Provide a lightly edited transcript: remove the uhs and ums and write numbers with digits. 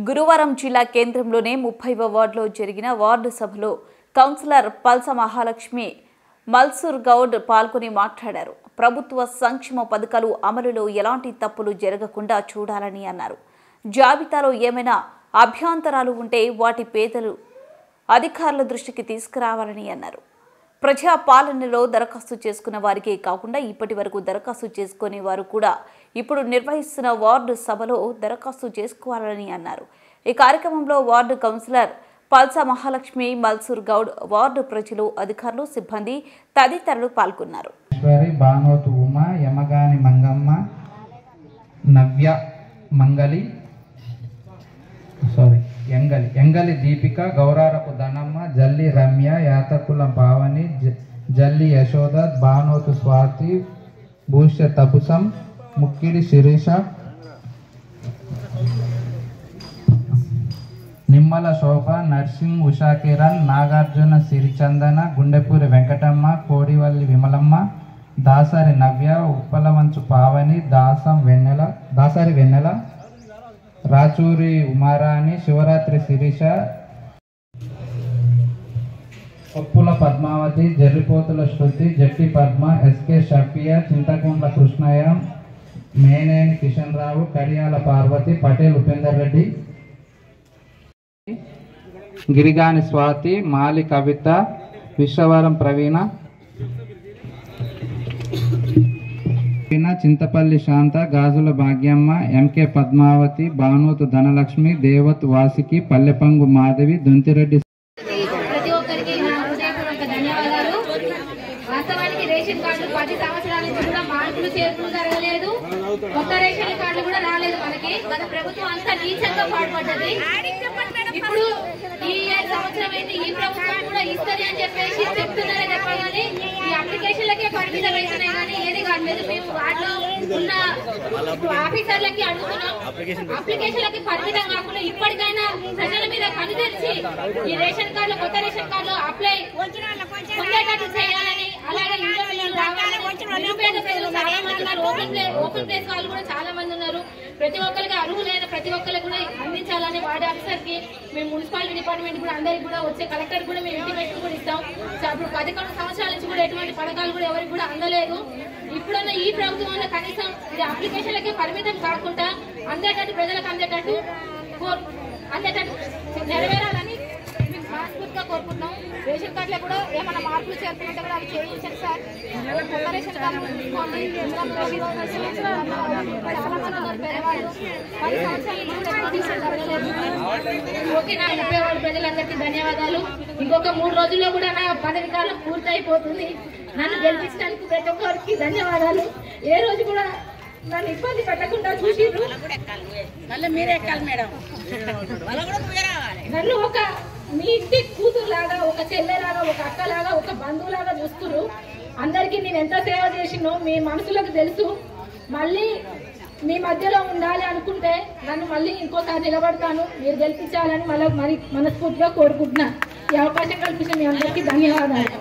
గురువారం జిల్లా కేంద్రంలోనే 30వ వార్డులో జరిగిన వార్డు సభలో కౌన్సిలర్ పల్స మహాలక్ష్మి మల్సూర్ గౌడ్ పాల్గొని మాట్లాడారు. ప్రభుత్వ సంక్షేమ పథకాలు అమలులో ఎలాంటి తప్పులు జరగకుండా చూడాలని అన్నారు. జాబితాలో ఏమైనా అభ్యంతరాలు ఉంటే వాటి పేదలు అధికారుల దృష్టికి తీసుకురావాలని అన్నారు. ప్రజా పాలనలో దరఖాస్తు చేసుకున్న వారికే కాకుండా ఇప్పటి వరకు దరఖాస్తు చేసుకునే వారు కూడా ఇప్పుడు నిర్వహిస్తున్న వార్డు సభలో దరఖాస్తు చేసుకోవాలని అన్నారు. ఈ కార్యక్రమంలో ward councillor పల్స Mahalakshmi Malsoor Goud, ward ప్రజలు, అధికారులు, సిబ్బంది తదితరులు పాల్గొన్నారు. యమగాని మంగమ్మ, నవ్య మంగలి ఎంగలి దీపిక, గౌరారపు ధనమ్మ, జల్లి రమ్య, యాతకుల పావని, జల్లి యశోద, బానోతు స్వాతి, భూష్య తపుసం, ముక్కిడి శిరీష, నిమ్మల శోభ, నర్సింగ్ ఉషా కిరణ్, నాగార్జున సిరిచందన, గుండెపూరి వెంకటమ్మ, కోడివల్లి విమలమ్మ, దాసరి నవ్య, ఉప్పలవంచు పావని, దాసరి వెన్నెల, రాచూరి ఉమారాణి, శివరాత్రి శిరీష, ఒప్పుల పద్మావతి, జర్రిపోతుల శృతి, జట్టి పద్మ, ఎస్కే షఫియా, చింతకుంట్ల కృష్ణయ్య, మేనేని కిషన్ రావు, కడియాల పార్వతి, పటేల్ ఉపేందర్ రెడ్డి, గిరిగాని స్వాతి, మాలి కవిత, విశ్వవరం ప్రవీణ, చింతపల్లి శాంత, గాజుల భాగ్యమ్మ, ఎంకే పద్మావతి, బానోతు ధనలక్ష్మి, దేవత్ వాసికి, పల్లెపంగు మాధవి, దొంతిరెడ్డి. ప్రతి ఒక్కరికి నా హృదయపూర్వక ధన్యవాదాలు. వాస్తవానికి రేషన్ కార్డులు 10 సంవత్సరాల నుంచి కూడా మార్పులు చేర్పులు జరగలేదు. కొత్త రేషన్ కార్డులు కూడా రాలేదు. మనకి మన ప్రభుత్వం అంతా నీచంగా పాటుపడ్డది. ఇప్పుడు ఈ సంవత్సరం అయితే ఈ ప్రభుత్వం కూడా ఇస్తుంది అని చెప్పేసి చెప్తున్నారే తప్ప కానీ ఈ అప్లికేషన్లకే పరిమితం అవుతున్నాయి కానీ ఏది కాదు. మేము వాటిలో ఉన్న ఆఫీసర్లకి అడుగుతున్నాం, అప్లికేషన్లకి పరిమితం కాకుండా ఇప్పటికైనా ప్రజల మీద కను తెరిచి ఈ రేషన్ కార్డులు, కొత్త రేషన్ కార్డులు అప్లై పొందేటట్టు చేయాలని, అలాగే ఓపెన్ ప్లేస్ వాళ్ళు కూడా చాలా మంది ఉన్నారు. ప్రతి ఒక్కరికి అర్హులైన ప్రతి ఒక్కరికి కూడా అందించాలని వార్డు ఆఫీసర్ కి, మేము మున్సిపాలిటీ డిపార్ట్మెంట్ కూడా అందరికి కూడా వచ్చే కలెక్టర్ కూడా మేము ఇంటిమేషన్ కూడా ఇస్తాం. ఇప్పుడు 11 సంవత్సరాల నుంచి కూడా ఎటువంటి పథకాలు కూడా ఎవరికి కూడా అందలేదు. ఇప్పుడున్న ఈ ప్రభుత్వంలో కనీసం ఇది అప్లికేషన్లకే పరిమితం కాకుండా అందేటట్టు, ప్రజలకు అందేటట్టు నెరవేరాలని మనస్ఫూర్తిగా కోరుకుంటున్నాం. రేషన్ కార్డులో కూడా ఏమైనా మార్పులు చేరుకుంటే కూడా అవి చేయించండి సార్. కొత్త రేషన్ కార్డు తీసుకోండి. ఓకే, నా 30 వార్డు ప్రజలందరికీ ధన్యవాదాలు. ఇంకొక 3 రోజుల్లో కూడా నా పదవి కాలం పూర్తయిపోతుంది. నన్ను గెలిపించడానికి ప్రతి ఒక్కరికి ధన్యవాదాలు. ఏ రోజు కూడా నన్ను ఇబ్బంది పెట్టకుండా చూసిర్రు. మీరే ఎక్కాలి మేడం, నన్ను ఒక మీ ఇంటి కూతురులాగా, ఒక చెల్లెలాగా, ఒక అక్కలాగా, ఒక బంధువులాగా చూస్తున్నారు. అందరికీ నేను ఎంత సేవ చేసినో మీ మనసులకు తెలుసు. మళ్ళీ మీ మధ్యలో ఉండాలి అనుకుంటే నన్ను మళ్ళీ ఇంకోసారి నిలబడతాను. మీరు గెలిపించాలని మళ్ళీ మనస్ఫూర్తిగా కోరుకుంటున్నా. ఈ అవకాశం కల్పించిన మీ అందరికీ ధన్యవాదాలు.